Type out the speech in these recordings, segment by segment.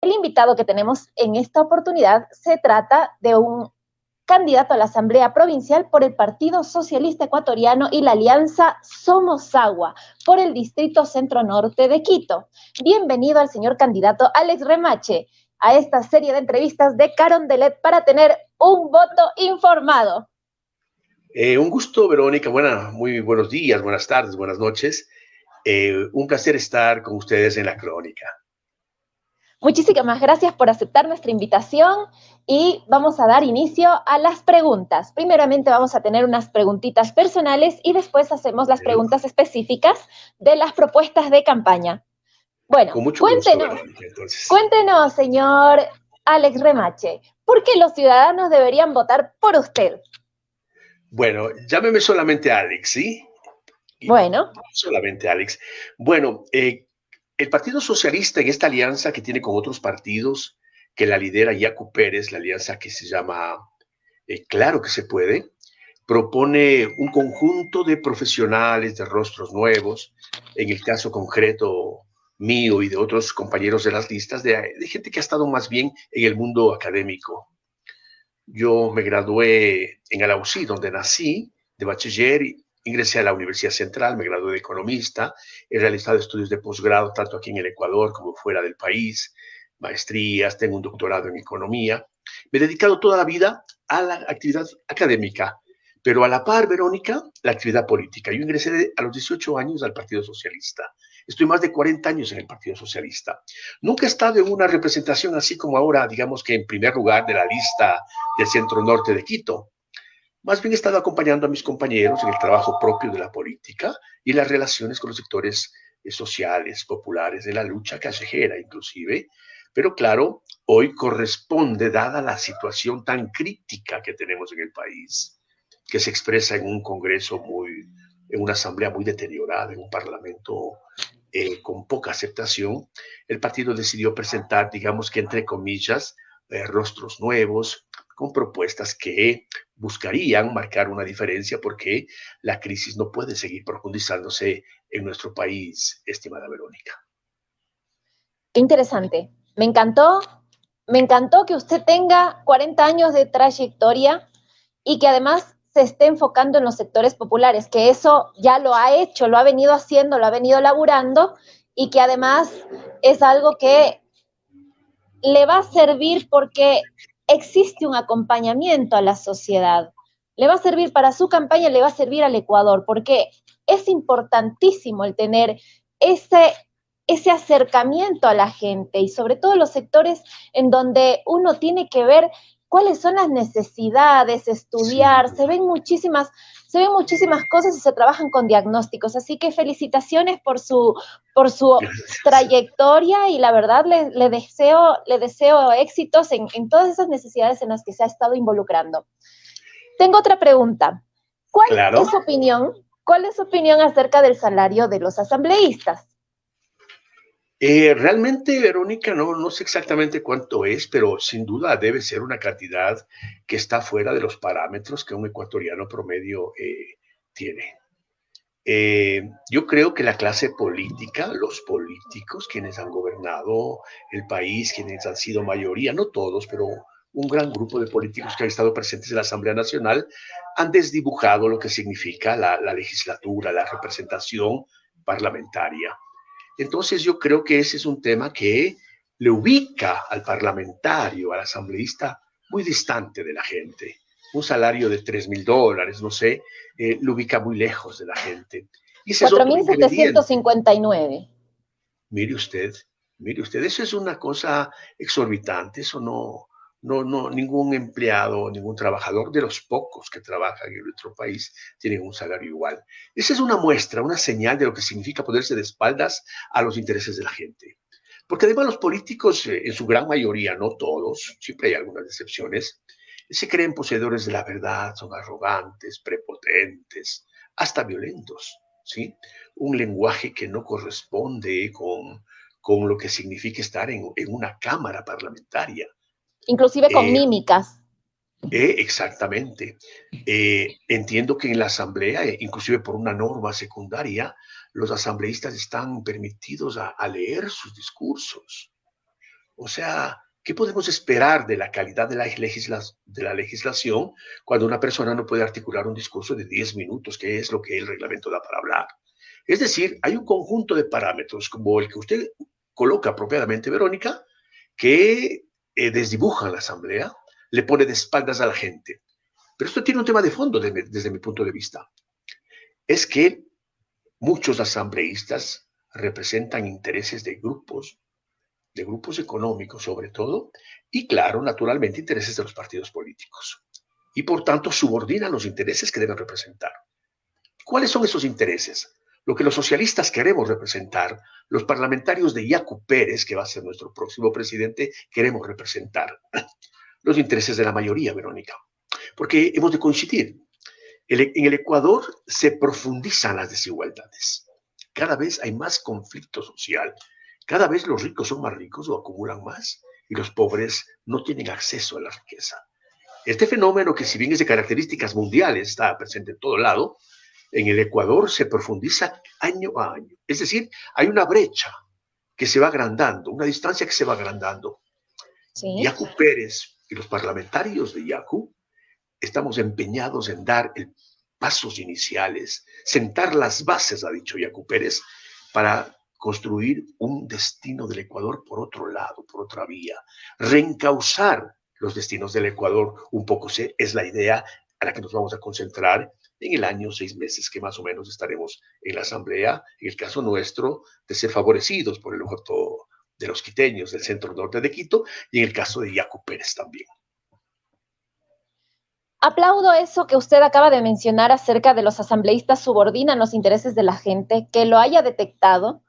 El invitado que tenemos en esta oportunidad se trata de un candidato a la Asamblea Provincial por el Partido Socialista Ecuatoriano y la Alianza Somos Agua por el Distrito Centro Norte de Quito. Bienvenido al señor candidato Alex Remache a esta serie de entrevistas de Carondelet para tener un voto informado. Un gusto, Verónica. Muy buenos días, buenas tardes, buenas noches. Un placer estar con ustedes en la crónica. Muchísimas gracias por aceptar nuestra invitación y vamos a dar inicio a las preguntas. Primeramente vamos a tener unas preguntitas personales y después hacemos las preguntas específicas de las propuestas de campaña. Bueno, con mucho gusto, Verónica, entonces. Cuéntenos, señor Alex Remache, ¿por qué los ciudadanos deberían votar por usted? Bueno, llámeme solamente Alex, ¿sí? Bueno. Solamente Alex. Bueno, el Partido Socialista en esta alianza que tiene con otros partidos, que la lidera Yacu Pérez, la alianza que se llama Claro que se puede, propone un conjunto de profesionales, de rostros nuevos, en el caso concreto mío y de otros compañeros de las listas, de gente que ha estado más bien en el mundo académico. Yo me gradué en Alausí, donde nací, de bachiller, ingresé a la Universidad Central, me gradué de economista, he realizado estudios de posgrado tanto aquí en el Ecuador como fuera del país, maestrías, tengo un doctorado en economía. Me he dedicado toda la vida a la actividad académica, pero a la par, Verónica, la actividad política. Yo ingresé a los 18 años al Partido Socialista. Estoy más de 40 años en el Partido Socialista. Nunca he estado en una representación así como ahora, digamos que en primer lugar de la lista del centro norte de Quito. Más bien he estado acompañando a mis compañeros en el trabajo propio de la política y las relaciones con los sectores sociales, populares, de la lucha callejera inclusive. Pero claro, hoy corresponde, dada la situación tan crítica que tenemos en el país, que se expresa en un Congreso en una asamblea muy deteriorada, en un parlamento con poca aceptación, el partido decidió presentar, digamos que entre comillas, rostros nuevos, con propuestas que buscarían marcar una diferencia porque la crisis no puede seguir profundizándose en nuestro país, estimada Verónica. Qué interesante. Me encantó que usted tenga 40 años de trayectoria y que además se esté enfocando en los sectores populares, que eso ya lo ha hecho, lo ha venido haciendo, lo ha venido laburando y que además es algo que le va a servir porque existe un acompañamiento a la sociedad. Le va a servir para su campaña, le va a servir al Ecuador, porque es importantísimo el tener ese acercamiento a la gente y sobre todo los sectores en donde uno tiene que ver cuáles son las necesidades, estudiar, Sí. se ven muchísimas cosas y se trabajan con diagnósticos. Así que felicitaciones por su Gracias. trayectoria y la verdad le deseo éxitos en todas esas necesidades en las que se ha estado involucrando. Tengo otra pregunta. Claro. ¿Cuál es su opinión acerca del salario de los asambleístas? Realmente, Verónica, no sé exactamente cuánto es, pero sin duda debe ser una cantidad que está fuera de los parámetros que un ecuatoriano promedio tiene. Yo creo que la clase política, los políticos, quienes han gobernado el país, quienes han sido mayoría, no todos, pero un gran grupo de políticos que han estado presentes en la Asamblea Nacional, han desdibujado lo que significa la legislatura, la representación parlamentaria. Entonces yo creo que ese es un tema que le ubica al parlamentario, al asambleísta, muy distante de la gente. Un salario de $3,000, no sé, lo ubica muy lejos de la gente. Y ese es otro ingrediente. 4.759. Mire usted, eso es una cosa exorbitante, eso ningún empleado, ningún trabajador de los pocos que trabajan en nuestro país tienen un salario igual. Esa es una muestra, una señal de lo que significa ponerse de espaldas a los intereses de la gente. Porque además los políticos, en su gran mayoría, no todos, siempre hay algunas excepciones, se creen poseedores de la verdad, son arrogantes, prepotentes, hasta violentos, ¿sí? Un lenguaje que no corresponde con lo que significa estar en una cámara parlamentaria. Inclusive con mímicas. Exactamente. Entiendo que en la asamblea, inclusive por una norma secundaria, los asambleístas están permitidos a leer sus discursos. O sea, ¿qué podemos esperar de la calidad de de la legislación cuando una persona no puede articular un discurso de 10 minutos, que es lo que el reglamento da para hablar? Es decir, hay un conjunto de parámetros como el que usted coloca apropiadamente, Verónica, que desdibujan la asamblea, le pone de espaldas a la gente. Pero esto tiene un tema de fondo desde mi punto de vista. Es que muchos asambleístas representan intereses de grupos económicos sobre todo, y claro, naturalmente intereses de los partidos políticos. Y por tanto subordinan los intereses que deben representar. ¿Cuáles son esos intereses? Lo que los socialistas queremos representar, los parlamentarios de Yacu Pérez, que va a ser nuestro próximo presidente, queremos representar los intereses de la mayoría, Verónica. Porque hemos de coincidir. En el Ecuador se profundizan las desigualdades. Cada vez hay más conflicto social. Cada vez los ricos son más ricos o acumulan más y los pobres no tienen acceso a la riqueza. Este fenómeno, que si bien es de características mundiales, está presente en todo lado, en el Ecuador se profundiza año a año. Es decir, hay una brecha que se va agrandando, una distancia que se va agrandando. Sí. Yacu Pérez y los parlamentarios de Yacu estamos empeñados en dar pasos iniciales, sentar las bases, ha dicho Yacu Pérez, para construir un destino del Ecuador por otro lado, por otra vía, reencauzar los destinos del Ecuador un poco, es la idea a la que nos vamos a concentrar en el año, 6 meses que más o menos estaremos en la Asamblea, en el caso nuestro, de ser favorecidos por el voto de los quiteños del centro norte de Quito, y en el caso de Yacu Pérez también. Aplaudo eso que usted acaba de mencionar acerca de los asambleístas subordinan los intereses de la gente, que lo haya detectado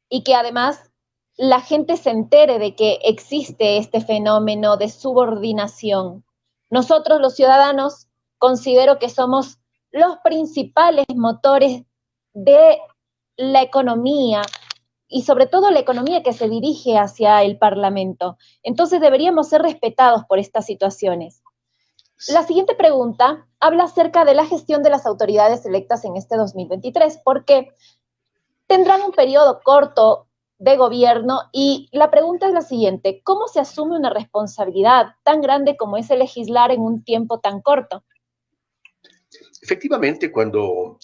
y que además la gente se entere de que existe este fenómeno de subordinación. Nosotros, los ciudadanos, considero que somos los principales motores de la economía y sobre todo la economía que se dirige hacia el Parlamento. Entonces deberíamos ser respetados por estas situaciones. La siguiente pregunta habla acerca de la gestión de las autoridades electas en este 2023, porque tendrán un periodo corto de gobierno y la pregunta es la siguiente: ¿cómo se asume una responsabilidad tan grande como es el legislar en un tiempo tan corto? Efectivamente, cuando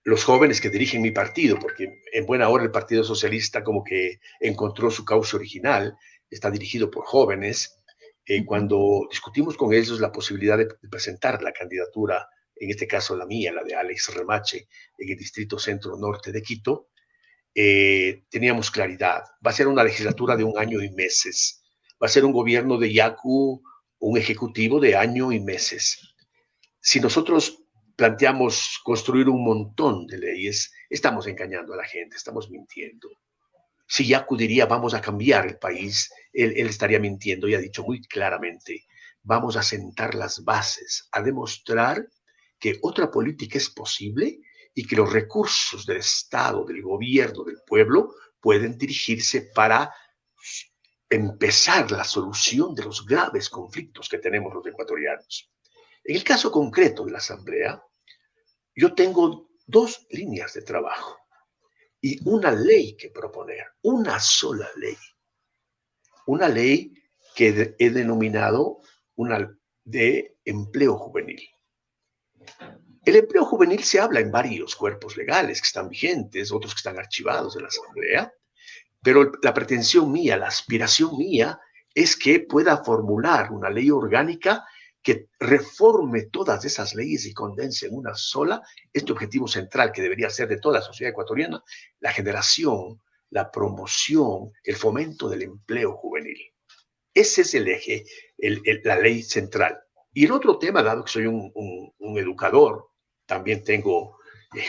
los jóvenes que dirigen mi partido, porque en buena hora el Partido Socialista como que encontró su cauce original, está dirigido por jóvenes. Cuando discutimos con ellos la posibilidad de presentar la candidatura, en este caso la mía, la de Alex Remache, en el Distrito Centro Norte de Quito, teníamos claridad. Va a ser una legislatura de 1 año y meses. Va a ser un gobierno de Yacu, un ejecutivo de año y meses. Si nosotros planteamos construir un montón de leyes, estamos engañando a la gente, estamos mintiendo. Si Yacu diría vamos a cambiar el país, él estaría mintiendo y ha dicho muy claramente, vamos a sentar las bases, a demostrar que otra política es posible y que los recursos del Estado, del gobierno, del pueblo pueden dirigirse para empezar la solución de los graves conflictos que tenemos los ecuatorianos. En el caso concreto de la Asamblea, yo tengo 2 líneas de trabajo y una ley que proponer, una sola ley. Una ley que he denominado una de empleo juvenil. El empleo juvenil se habla en varios cuerpos legales que están vigentes, otros que están archivados de la Asamblea, pero la pretensión mía, la aspiración mía, es que pueda formular una ley orgánica que reforme todas esas leyes y condense en una sola este objetivo central que debería ser de toda la sociedad ecuatoriana: la generación, la promoción, el fomento del empleo juvenil. Ese es el eje, la ley central. Y el otro tema, dado que soy un educador, también tengo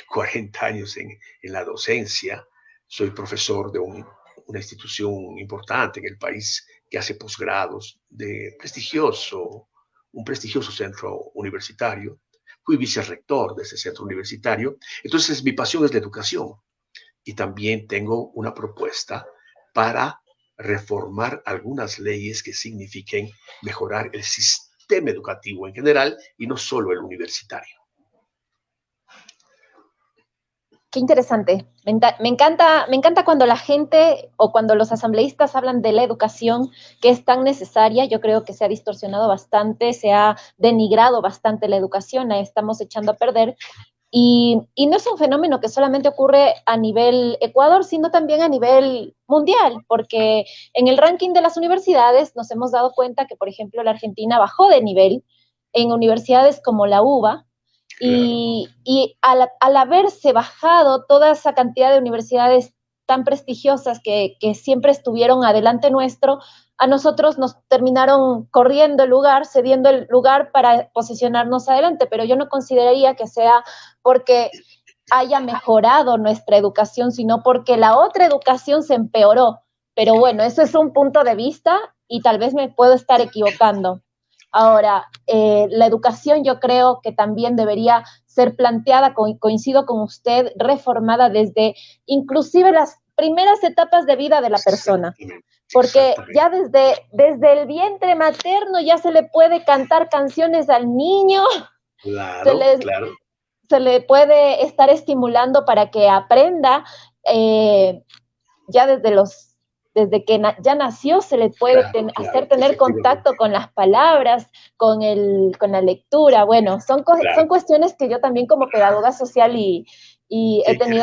40 años en la docencia, soy profesor de una institución importante en el país que hace posgrados de un prestigioso centro universitario. Fui vicerrector de ese centro universitario. Entonces, mi pasión es la educación. Y también tengo una propuesta para reformar algunas leyes que signifiquen mejorar el sistema educativo en general y no solo el universitario. Qué interesante. Me encanta cuando la gente o cuando los asambleístas hablan de la educación que es tan necesaria. Yo creo que se ha distorsionado bastante, se ha denigrado bastante la educación, la estamos echando a perder. Y no es un fenómeno que solamente ocurre a nivel Ecuador, sino también a nivel mundial, porque en el ranking de las universidades nos hemos dado cuenta que, por ejemplo, la Argentina bajó de nivel en universidades como la UBA, Claro. y al haberse bajado toda esa cantidad de universidades tan prestigiosas que siempre estuvieron adelante nuestro, a nosotros nos terminaron corriendo el lugar, cediendo el lugar para posicionarnos adelante, pero yo no consideraría que sea porque haya mejorado nuestra educación, sino porque la otra educación se empeoró. Pero bueno, eso es un punto de vista y tal vez me puedo estar equivocando. Ahora, la educación yo creo que también debería ser planteada, coincido con usted, reformada desde inclusive las primeras etapas de vida de la persona, Exactamente, porque exactamente. ya desde el vientre materno ya se le puede cantar canciones al niño, se Claro, le, claro. se le puede estar estimulando para que aprenda, eh, ya desde que ya nació se le puede Claro, hacer claro, tener contacto efectivamente. con las palabras, con la lectura. Bueno, son Claro. cuestiones que yo también como pedagoga social y Qué interesante. he tenido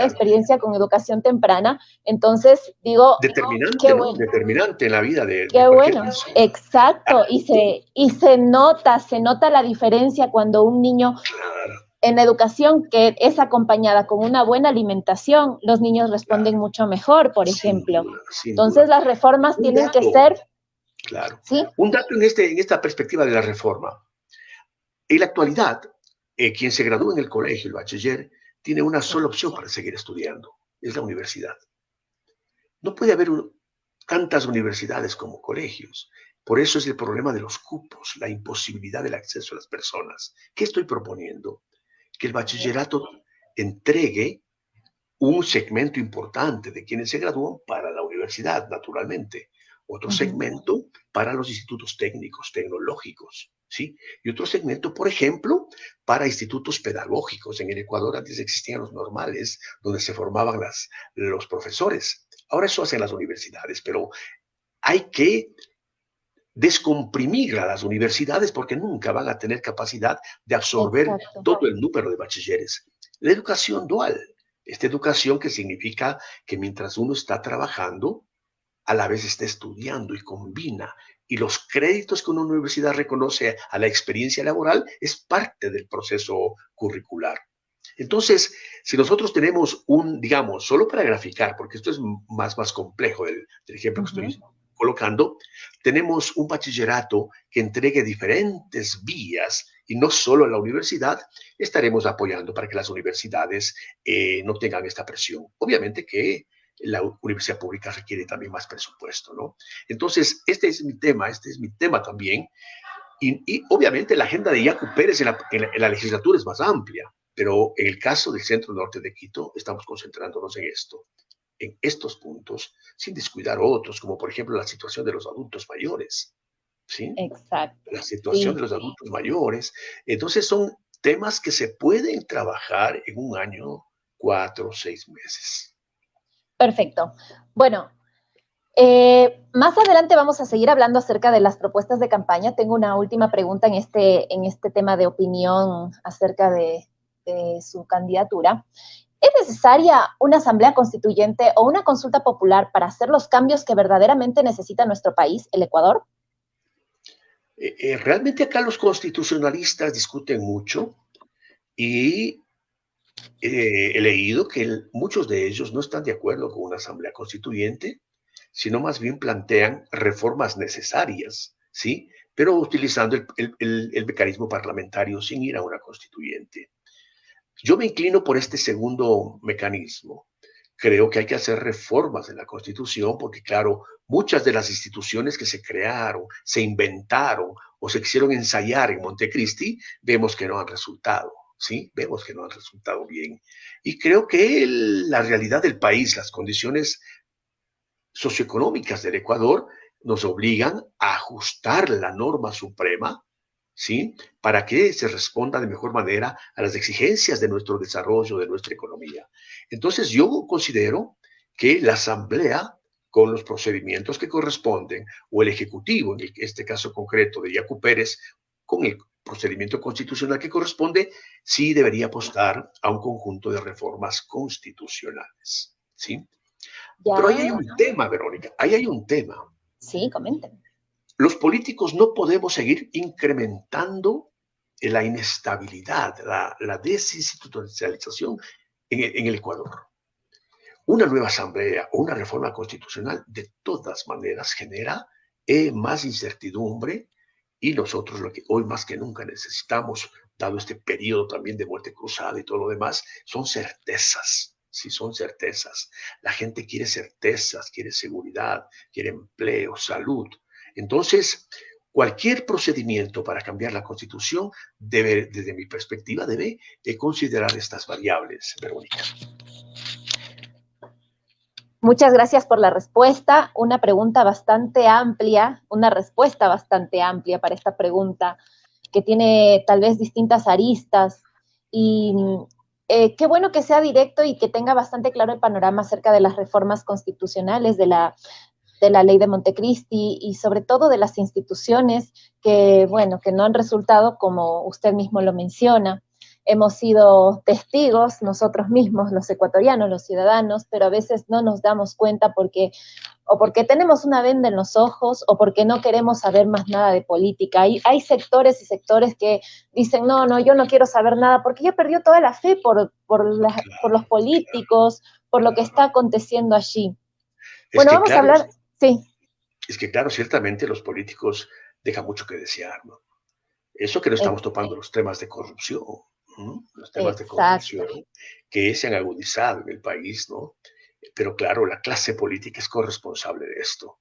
Claro. experiencia con educación temprana, entonces digo, qué Determinante, ¿no? bueno. Determinante en la vida de Qué cualquier bueno, persona. Ah, exacto, se nota la diferencia cuando un niño claro, en educación que es acompañada con una buena alimentación, los niños responden claro. mucho mejor, por Sin ejemplo. duda, sin Entonces duda. las reformas Un tienen que dato, ser, claro. ¿sí? Un dato en esta perspectiva de la reforma. En la actualidad, quien se gradúa en el colegio, el bachiller, tiene una sola opción para seguir estudiando, es la universidad. No puede haber tantas universidades como colegios. Por eso es el problema de los cupos, la imposibilidad del acceso a las personas. ¿Qué estoy proponiendo? Que el bachillerato entregue un segmento importante de quienes se gradúan para la universidad, naturalmente. Otro Ujú. segmento para los institutos técnicos, tecnológicos, ¿sí? Y otro segmento, por ejemplo, para institutos pedagógicos. En el Ecuador antes existían los normales, donde se formaban los profesores. Ahora eso hacen las universidades, pero hay que descomprimir a las universidades porque nunca van a tener capacidad de absorber Exacto. todo el número de bachilleres. La educación dual, esta educación que significa que mientras uno está trabajando, a la vez está estudiando y combina. Y los créditos que una universidad reconoce a la experiencia laboral es parte del proceso curricular. Entonces, si nosotros tenemos digamos, solo para graficar, porque esto es más complejo del ejemplo que Ujú. estoy colocando, tenemos un bachillerato que entregue diferentes vías y no solo a la universidad, estaremos apoyando para que las universidades no tengan esta presión. Obviamente que la universidad pública requiere también más presupuesto, ¿no? Entonces, este es mi tema también, y obviamente la agenda de Yacu Pérez en la legislatura es más amplia, pero en el caso del centro norte de Quito estamos concentrándonos en esto, en estos puntos, sin descuidar otros, como por ejemplo la situación de los adultos mayores, ¿sí? Exacto. La situación Sí, de los adultos mayores. Entonces son temas que se pueden trabajar en un año, 4 o 6 meses. perfecto. Bueno, más adelante vamos a seguir hablando acerca de las propuestas de campaña. Tengo una última pregunta en este tema de opinión acerca de su candidatura. ¿Es necesaria una asamblea constituyente o una consulta popular para hacer los cambios que verdaderamente necesita nuestro país, el Ecuador? Realmente acá los constitucionalistas discuten mucho y he leído que muchos de ellos no están de acuerdo con una asamblea constituyente, sino más bien plantean reformas necesarias, ¿sí? Pero utilizando el mecanismo parlamentario sin ir a una constituyente. Yo me inclino por este segundo mecanismo. Creo que hay que hacer reformas en la Constitución porque, claro, muchas de las instituciones que se crearon, se inventaron o se quisieron ensayar en Montecristi, vemos que no han resultado, ¿sí? Vemos que no han resultado bien. Y creo que la realidad del país, las condiciones socioeconómicas del Ecuador, nos obligan a ajustar la norma suprema ¿sí? Para que se responda de mejor manera a las exigencias de nuestro desarrollo, de nuestra economía. Entonces, yo considero que la Asamblea, con los procedimientos que corresponden, o el Ejecutivo, en este caso concreto de Yacu Pérez, con el procedimiento constitucional que corresponde, sí debería apostar a un conjunto de reformas constitucionales, ¿sí? Pero ahí hay Ya, un tema, Verónica, ahí hay un tema. sí, comenten. Los políticos no podemos seguir incrementando la inestabilidad, la desinstitucionalización en el Ecuador. Una nueva asamblea o una reforma constitucional de todas maneras genera más incertidumbre y nosotros lo que hoy más que nunca necesitamos, dado este periodo también de muerte cruzada y todo lo demás, son certezas. Sí, son certezas. La gente quiere certezas, quiere seguridad, quiere empleo, salud. Entonces, cualquier procedimiento para cambiar la Constitución debe, desde mi perspectiva, debe considerar estas variables, Verónica. Muchas gracias por la respuesta. Una pregunta bastante amplia, una respuesta bastante amplia para esta pregunta que tiene tal vez distintas aristas. Y qué bueno que sea directo y que tenga bastante claro el panorama acerca de las reformas constitucionales, de la ley de Montecristi y sobre todo de las instituciones que, bueno, que no han resultado como usted mismo lo menciona. Hemos sido testigos nosotros mismos, los ecuatorianos, los ciudadanos, pero a veces no nos damos cuenta porque o porque tenemos una venda en los ojos o porque no queremos saber más nada de política. Hay sectores y sectores que dicen, no, no, yo no quiero saber nada porque ya perdió toda la fe por los políticos, por lo que está aconteciendo allí. Es Bueno, que, vamos a claro, hablar, sí, es que, claro, ciertamente los políticos dejan mucho que desear, ¿no? Eso que no estamos topando los temas de corrupción, ¿no? Los temas de exacto. corrupción que se han agudizado en el país, ¿no? Pero claro, la clase política es corresponsable de esto.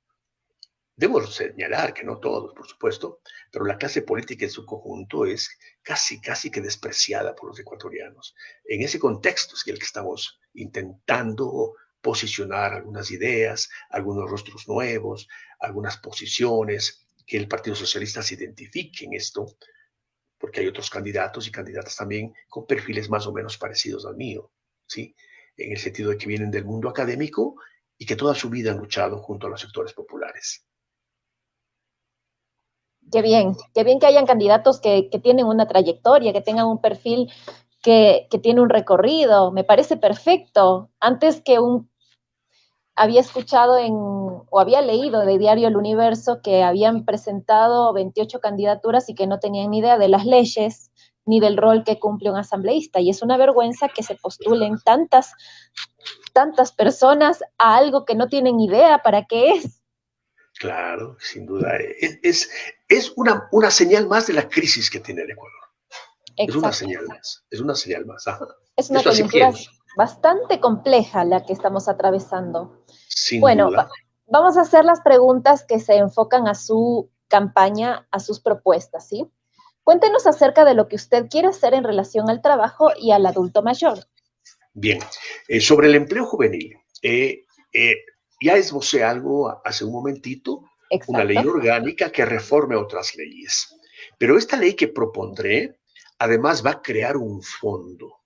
Debo señalar que no todos, por supuesto, pero la clase política en su conjunto es casi, casi que despreciada por los ecuatorianos. En ese contexto es que el que estamos intentando posicionar algunas ideas, algunos rostros nuevos, algunas posiciones, que el Partido Socialista se identifique en esto, porque hay otros candidatos y candidatas también con perfiles más o menos parecidos al mío, ¿sí? En el sentido de que vienen del mundo académico y que toda su vida han luchado junto a los sectores populares. Qué bien que hayan candidatos que tienen una trayectoria, que tengan un perfil que tiene un recorrido. Me parece perfecto. Antes que había escuchado o había leído de Diario El Universo que habían presentado 28 candidaturas y que no tenían ni idea de las leyes ni del rol que cumple un asambleísta. Y es una vergüenza que se postulen tantas personas a algo que no tienen idea para qué es. Claro, sin duda. Es una señal más de la crisis que tiene el Ecuador. Es una Exacto. señal más. Es una señal más. Ajá. Es una Eso así coyuntura pienso. bastante compleja la que estamos atravesando. Sin Bueno, duda. vamos a hacer las preguntas que se enfocan a su campaña, a sus propuestas, ¿sí? Cuéntenos acerca de lo que usted quiere hacer en relación al trabajo y al adulto mayor. Bien. Sobre el empleo juvenil, eh, ya esbocé algo hace un momentito, una ley Exacto. orgánica que reforme otras leyes. Pero esta ley que propondré, además, va a crear un fondo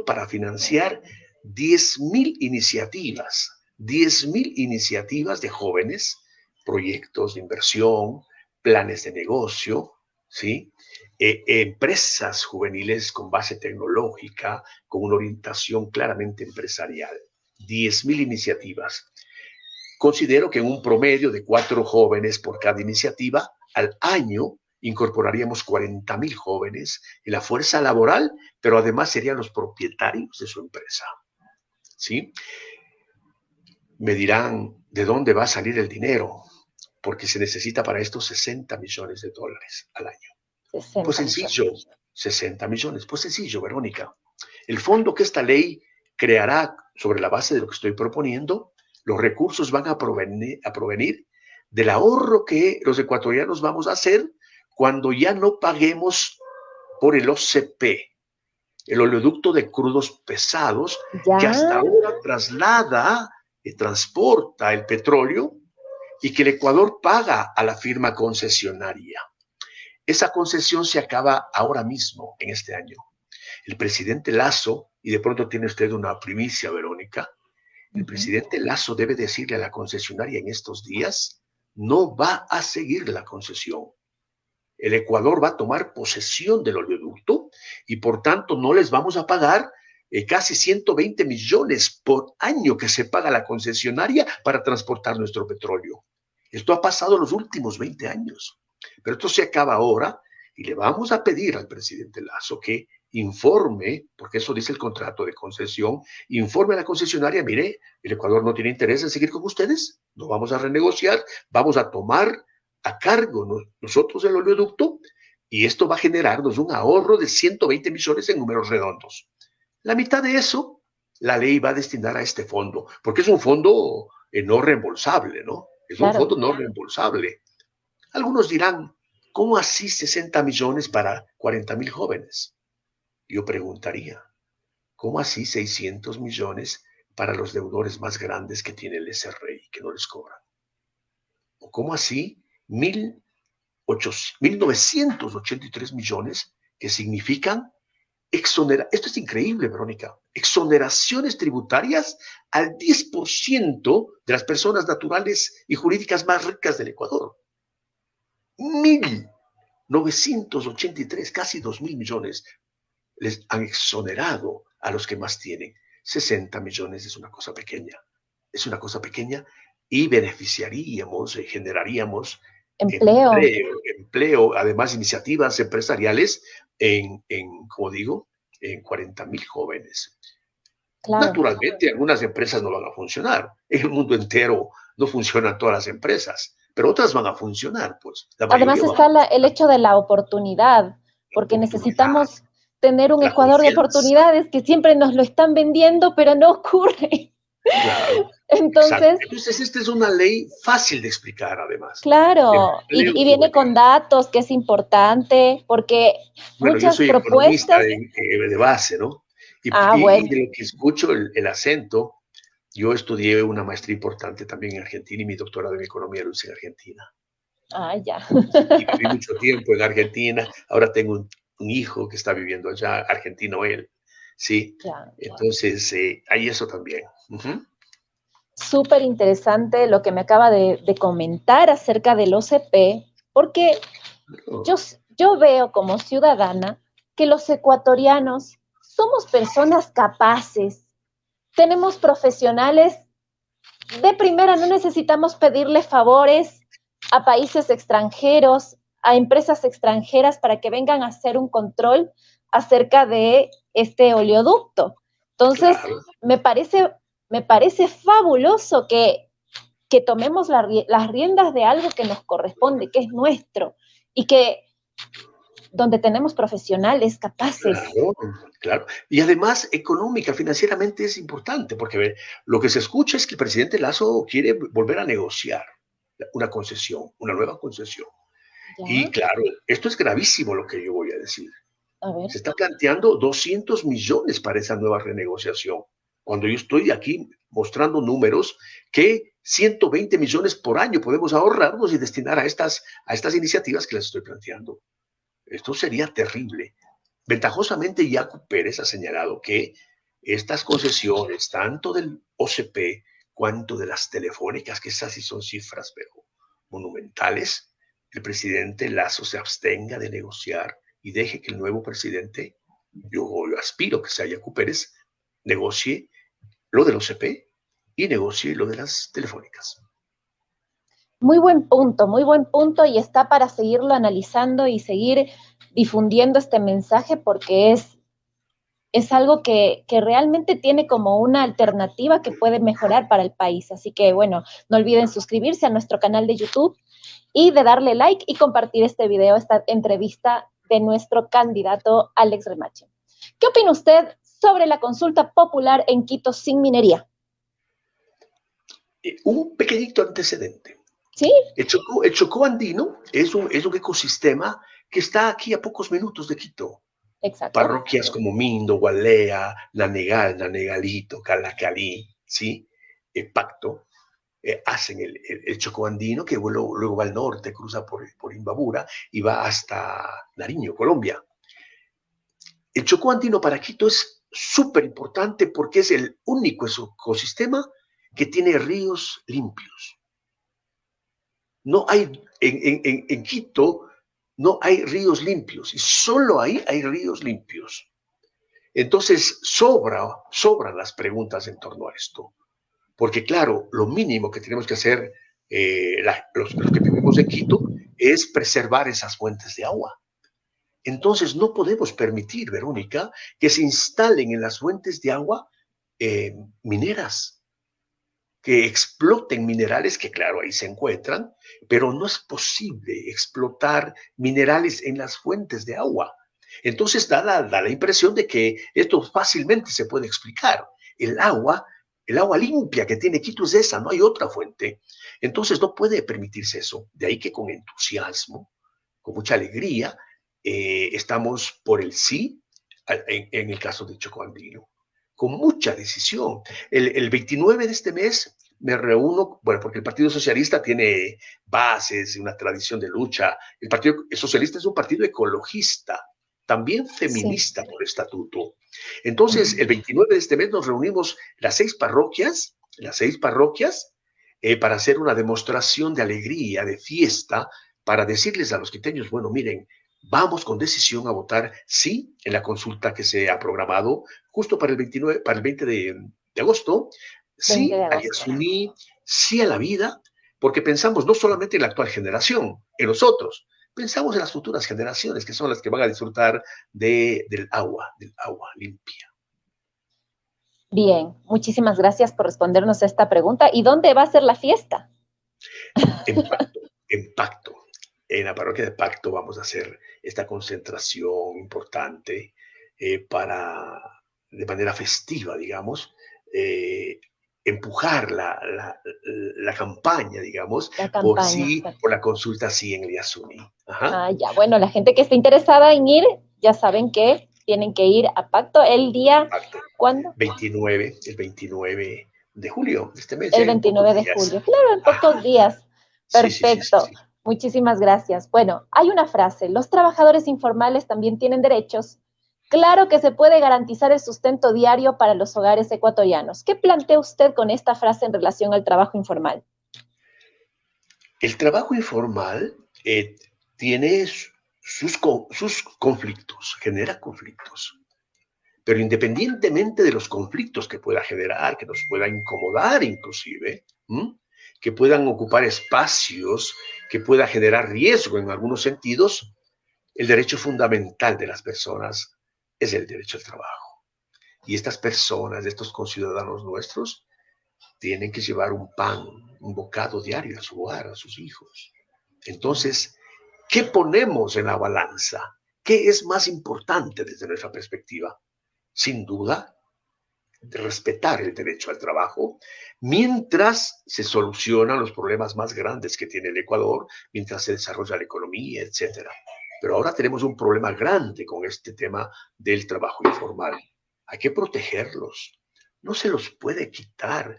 para financiar 10.000 iniciativas de jóvenes, proyectos de inversión, planes de negocio, ¿sí? Empresas juveniles con base tecnológica, con una orientación claramente empresarial. 10.000 iniciativas. Considero que en un promedio de 4 jóvenes por cada iniciativa, al año incorporaríamos 40.000 jóvenes en la fuerza laboral, pero además serían los propietarios de su empresa. ¿Sí? Me dirán, ¿de dónde va a salir el dinero? Porque se necesita para esto 60 millones de dólares al año. 60 Pues sencillo, millones. 60 millones. Pues sencillo, Verónica. El fondo que esta ley creará sobre la base de lo que estoy proponiendo, los recursos van a provenir del ahorro que los ecuatorianos vamos a hacer cuando ya no paguemos por el OCP, el oleoducto de crudos pesados, que Ya, hasta ahora traslada y transporta el petróleo y que el Ecuador paga a la firma concesionaria. Esa concesión se acaba ahora mismo, en este año. El presidente Lasso, y de pronto tiene usted una primicia, Verónica, el presidente Lasso debe decirle a la concesionaria en estos días, no va a seguir la concesión. El Ecuador va a tomar posesión del oleoducto y por tanto no les vamos a pagar casi 120 millones por año que se paga la concesionaria para transportar nuestro petróleo. Esto ha pasado los últimos 20 años, pero esto se acaba ahora y le vamos a pedir al presidente Lasso que informe, porque eso dice el contrato de concesión, informe a la concesionaria, mire, el Ecuador no tiene interés en seguir con ustedes, no vamos a renegociar, vamos a tomar a cargo nosotros el oleoducto y esto va a generarnos un ahorro de 120 millones en números redondos. La mitad de eso, la ley va a destinar a este fondo, porque es un fondo no reembolsable, ¿no? Es un fondo no reembolsable. Algunos dirán, ¿cómo así 60 millones para 40,000 jóvenes? Yo preguntaría, ¿cómo así 600 millones para los deudores más grandes que tiene el SRI, que no les cobran? ¿O cómo así 1.983 millones que significan esto es increíble, Verónica, exoneraciones tributarias al 10% de las personas naturales y jurídicas más ricas del Ecuador? 1.983, casi 2.000 millones les han exonerado a los que más tienen. 60 millones es una cosa pequeña, y beneficiaríamos, generaríamos empleo, además iniciativas empresariales como digo, en 40,000 jóvenes. Claro. Naturalmente, algunas empresas no van a funcionar. En el mundo entero no funcionan todas las empresas, pero otras van a funcionar, pues. Además está el hecho de la oportunidad, porque necesitamos tener un Ecuador de oportunidades que siempre nos lo están vendiendo, pero no ocurre. Claro. Entonces, esta es una ley fácil de explicar, además. Claro, y viene con datos, que es importante, porque muchas yo soy propuestas... economista de base, ¿no? Y de lo que escucho el acento, yo estudié una maestría importante también en Argentina y mi doctorado en economía lo hice en Argentina. Ah, ya. Y viví mucho tiempo en Argentina, ahora tengo un hijo que está viviendo allá, argentino él, ¿sí? Claro. Entonces, hay eso también. Súper interesante lo que me acaba de comentar acerca del OCP, porque yo veo como ciudadana que los ecuatorianos somos personas capaces, tenemos profesionales de primera, no necesitamos pedirle favores a países extranjeros, a empresas extranjeras para que vengan a hacer un control acerca de este oleoducto. Entonces, claro. me parece fabuloso que tomemos las riendas de algo que nos corresponde, que es nuestro, y que donde tenemos profesionales capaces. Claro. Y además, económica, financieramente es importante, porque lo que se escucha es que el presidente Lasso quiere volver a negociar una concesión, una nueva concesión. ¿Ya? Y claro, esto es gravísimo lo que yo voy a decir. Se está planteando 200 millones para esa nueva renegociación, cuando yo estoy aquí mostrando números que 120 millones por año podemos ahorrarnos y destinar a estas iniciativas que les estoy planteando. Esto sería terrible. Ventajosamente, Yacu Pérez ha señalado que estas concesiones, tanto del OCP cuanto de las telefónicas, que esas sí son cifras, pero monumentales, el presidente Lasso se abstenga de negociar y deje que el nuevo presidente, yo aspiro que sea Yacu Pérez, negocie lo del OCP y negocie lo de las telefónicas. Muy buen punto, y está para seguirlo analizando y seguir difundiendo este mensaje, porque es algo que realmente tiene como una alternativa que puede mejorar para el país. Así que, bueno, no olviden suscribirse a nuestro canal de YouTube y de darle like y compartir este video, esta entrevista de nuestro candidato Alex Remache. ¿Qué opina usted sobre la consulta popular en Quito sin minería? Un pequeñito antecedente. ¿Sí? El Chocó andino es un ecosistema que está aquí a pocos minutos de Quito. Exacto. Parroquias como Mindo, Gualea, Nanegal, Nanegalito, Calacalí, ¿sí? Pacto. hacen el Chocó andino, que luego va al norte, cruza por Imbabura y va hasta Nariño, Colombia. El Chocó andino para Quito es súper importante porque es el único ecosistema que tiene ríos limpios. No hay, en Quito no hay ríos limpios y solo ahí hay ríos limpios. Entonces sobran las preguntas en torno a esto. Porque claro, lo mínimo que tenemos que hacer los que vivimos en Quito es preservar esas fuentes de agua. Entonces no podemos permitir, Verónica, que se instalen en las fuentes de agua mineras, que exploten minerales que claro ahí se encuentran, pero no es posible explotar minerales en las fuentes de agua. Entonces da la impresión de que esto fácilmente se puede explicar. El agua limpia que tiene Quito es esa, no hay otra fuente. Entonces no puede permitirse eso. De ahí que con entusiasmo, con mucha alegría, estamos por el sí en el caso de Chocó andino, con mucha decisión. El 29 de este mes me reúno, bueno, porque el Partido Socialista tiene bases, una tradición de lucha. El Partido Socialista es un partido ecologista, también feminista por estatuto. Entonces, el 29 de este mes nos reunimos las seis parroquias, para hacer una demostración de alegría, de fiesta, para decirles a los quiteños, bueno, miren, vamos con decisión a votar sí en la consulta que se ha programado justo para el 20 de agosto, 20 de sí al agosto. Yasuní, sí a la vida, porque pensamos no solamente en la actual generación, en los otros, pensamos en las futuras generaciones, que son las que van a disfrutar del agua limpia. Bien, muchísimas gracias por respondernos esta pregunta. ¿Y dónde va a ser la fiesta? En Pacto. En la parroquia de Pacto vamos a hacer esta concentración importante de manera festiva, digamos, empujar la campaña, digamos, La campaña. por la consulta sí en el Yasuní. Ya, bueno, la gente que esté interesada en ir, ya saben que tienen que ir a Pacto el día, Pacto. ¿cuándo? El 29 de julio de este mes, El ya en pocos 29 de días. julio, claro, en pocos días. Perfecto. Sí. Muchísimas gracias. Bueno, hay una frase, los trabajadores informales también tienen derechos. Claro que se puede garantizar el sustento diario para los hogares ecuatorianos. ¿Qué plantea usted con esta frase en relación al trabajo informal? El trabajo informal tiene sus conflictos, genera conflictos. Pero independientemente de los conflictos que pueda generar, que nos pueda incomodar inclusive, que puedan ocupar espacios, que pueda generar riesgo en algunos sentidos, el derecho fundamental de las personas es el derecho al trabajo. Y estas personas, estos conciudadanos nuestros, tienen que llevar un pan, un bocado diario a su hogar, a sus hijos. Entonces, ¿qué ponemos en la balanza? ¿Qué es más importante desde nuestra perspectiva? Sin duda, respetar el derecho al trabajo mientras se solucionan los problemas más grandes que tiene el Ecuador, mientras se desarrolla la economía, etcétera. Pero ahora tenemos un problema grande con este tema del trabajo informal. Hay que protegerlos. No se los puede quitar,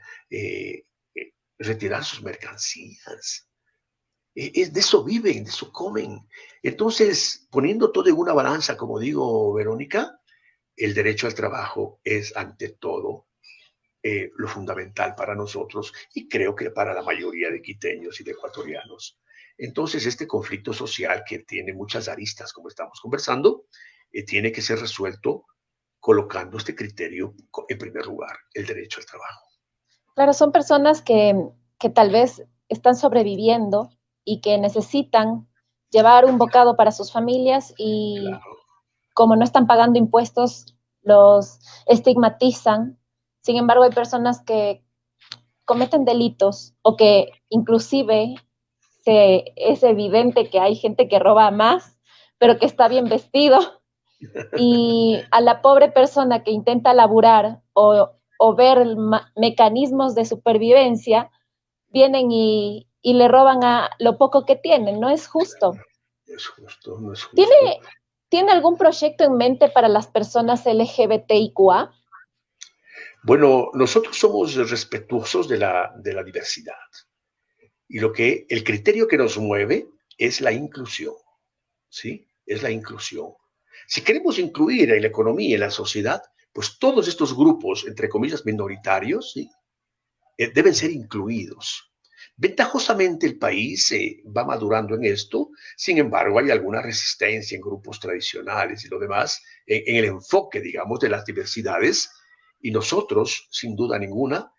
retirar sus mercancías. De eso viven, de eso comen. Entonces, poniendo todo en una balanza, como digo, Verónica, el derecho al trabajo es ante todo lo fundamental para nosotros y creo que para la mayoría de quiteños y de ecuatorianos. Entonces, este conflicto social que tiene muchas aristas, como estamos conversando, tiene que ser resuelto colocando este criterio en primer lugar, el derecho al trabajo. Claro, son personas que tal vez están sobreviviendo y que necesitan llevar un bocado para sus familias y Claro. como no están pagando impuestos, los estigmatizan. Sin embargo, hay personas que cometen delitos o que inclusive es evidente que hay gente que roba más, pero que está bien vestido. Y a la pobre persona que intenta laburar o ver mecanismos de supervivencia, vienen y le roban a lo poco que tienen. No es justo. No es justo, no es justo. ¿Tiene algún proyecto en mente para las personas LGBTIQA? Bueno, nosotros somos respetuosos de la diversidad y el criterio que nos mueve es la inclusión, ¿sí? Es la inclusión. Si queremos incluir en la economía, en la sociedad, pues todos estos grupos, entre comillas, minoritarios, ¿sí? Deben ser incluidos. Ventajosamente el país va madurando en esto, sin embargo hay alguna resistencia en grupos tradicionales y lo demás, en el enfoque, digamos, de las diversidades, y nosotros, sin duda ninguna,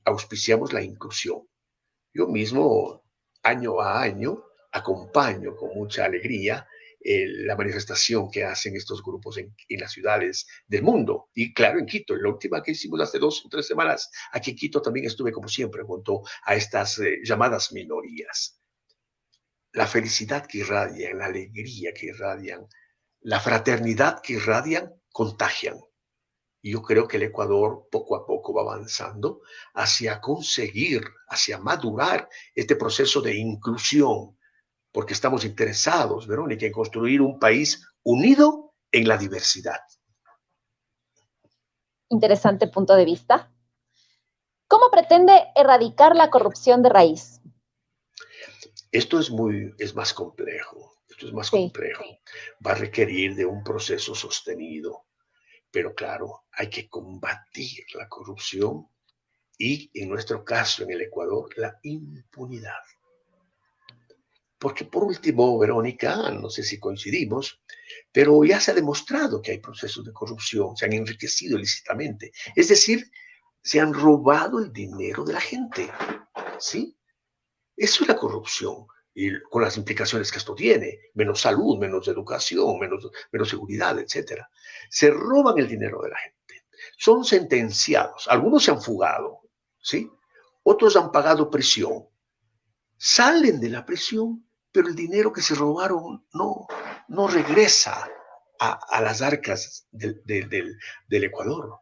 auspiciamos la inclusión. Yo mismo, año a año, acompaño con mucha alegría la manifestación que hacen estos grupos en las ciudades del mundo. Y claro, en Quito, en la última que hicimos hace 2 o 3 semanas, aquí en Quito también estuve, como siempre, junto a estas llamadas minorías. La felicidad que irradian, la alegría que irradian, la fraternidad que irradian, contagian. Y yo creo que el Ecuador poco a poco va avanzando hacia conseguir, hacia madurar este proceso de inclusión, porque estamos interesados, Verónica, en construir un país unido en la diversidad. Interesante punto de vista. ¿Cómo pretende erradicar la corrupción de raíz? Esto es más complejo, esto es más Sí. complejo. Va a requerir de un proceso sostenido, pero claro, hay que combatir la corrupción y, en nuestro caso, en el Ecuador, la impunidad. Porque por último, Verónica, no sé si coincidimos, pero ya se ha demostrado que hay procesos de corrupción, se han enriquecido ilícitamente. Es decir, se han robado el dinero de la gente, ¿sí? Eso es la corrupción, y con las implicaciones que esto tiene, menos salud, menos educación, menos seguridad, etcétera. Se roban el dinero de la gente. Son sentenciados, algunos se han fugado, ¿sí? Otros han pagado prisión, salen de la prisión, pero el dinero que se robaron no regresa a las arcas del Ecuador,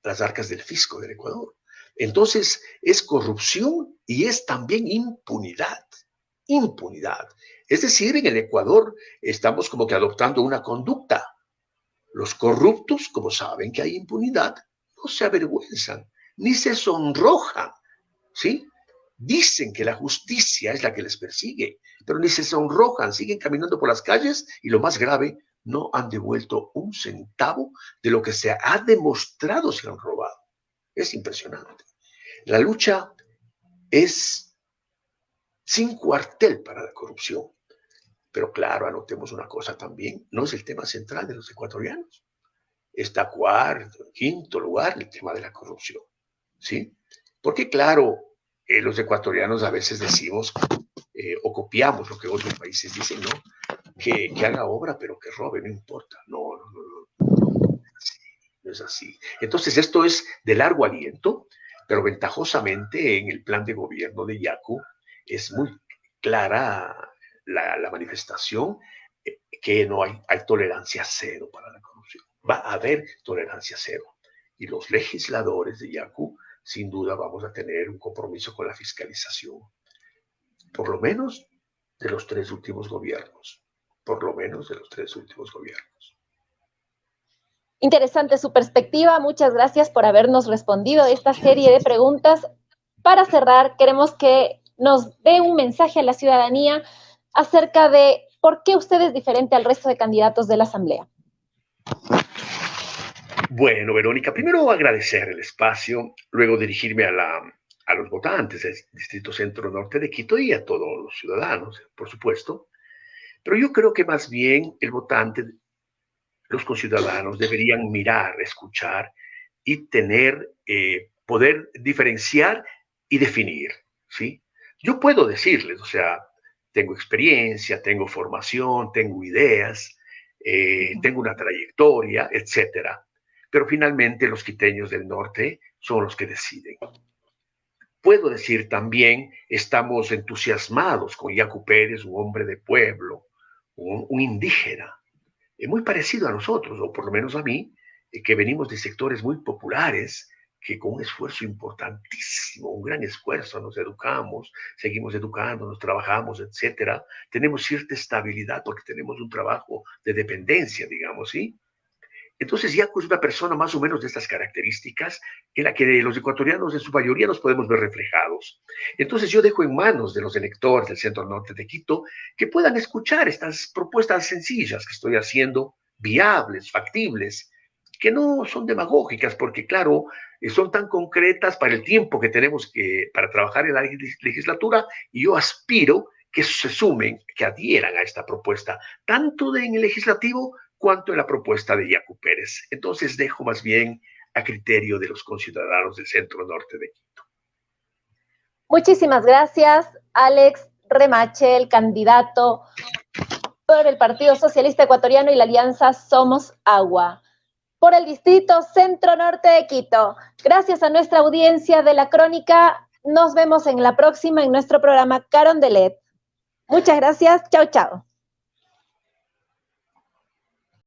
las arcas del fisco del Ecuador. Entonces es corrupción y es también impunidad. Impunidad. Es decir, en el Ecuador estamos como que adoptando una conducta. Los corruptos, como saben que hay impunidad, no se avergüenzan ni se sonrojan, ¿sí? Dicen que la justicia es la que les persigue, pero ni se sonrojan, siguen caminando por las calles y, lo más grave, no han devuelto un centavo de lo que se ha demostrado se han robado. Es impresionante. La lucha es sin cuartel para la corrupción. Pero claro, anotemos una cosa también, no es el tema central de los ecuatorianos. Está cuarto, quinto lugar el tema de la corrupción, ¿sí? Porque claro, los ecuatorianos a veces decimos o copiamos lo que otros países dicen, ¿no? Que haga obra, pero que robe, no importa. No es así. Entonces, esto es de largo aliento, pero ventajosamente en el plan de gobierno de Yacu es muy clara la manifestación que no hay tolerancia cero para la corrupción. Va a haber tolerancia cero. Y los legisladores de Yacu, sin duda, vamos a tener un compromiso con la fiscalización, por lo menos de los 3 últimos gobiernos, por lo menos de los 3 últimos gobiernos. Interesante su perspectiva. Muchas gracias por habernos respondido esta serie de preguntas. Para cerrar, queremos que nos dé un mensaje a la ciudadanía acerca de por qué usted es diferente al resto de candidatos de la Asamblea. Bueno, Verónica, primero agradecer el espacio, luego dirigirme a los votantes del Distrito Centro Norte de Quito y a todos los ciudadanos, por supuesto. Pero yo creo que más bien el votante, los conciudadanos deberían mirar, escuchar y poder diferenciar y definir, ¿sí? Yo puedo decirles, o sea, tengo experiencia, tengo formación, tengo ideas, tengo una trayectoria, etcétera. Pero finalmente los quiteños del norte son los que deciden. Puedo decir también, estamos entusiasmados con Yacu Pérez, un hombre de pueblo, un indígena, muy parecido a nosotros, o por lo menos a mí, que venimos de sectores muy populares, que con un esfuerzo importantísimo, un gran esfuerzo, nos educamos, seguimos educándonos, trabajamos, etcétera. Tenemos cierta estabilidad porque tenemos un trabajo de dependencia, digamos, ¿sí? Entonces, Yacu es una persona más o menos de estas características en la que los ecuatorianos en su mayoría nos podemos ver reflejados. Entonces, yo dejo en manos de los electores del Centro Norte de Quito que puedan escuchar estas propuestas sencillas que estoy haciendo, viables, factibles, que no son demagógicas, porque claro, son tan concretas para el tiempo que tenemos para trabajar en la legislatura, y yo aspiro que se sumen, que adhieran a esta propuesta, tanto en el legislativo cuanto en la propuesta de Yacu Pérez. Entonces dejo más bien a criterio de los conciudadanos del Centro Norte de Quito. Muchísimas gracias, Alex Remache, el candidato por el Partido Socialista Ecuatoriano y la Alianza Somos Agua, por el Distrito Centro Norte de Quito. Gracias a nuestra audiencia de la Crónica. Nos vemos en la próxima en nuestro programa Carondelet. Muchas gracias. Chao, chao.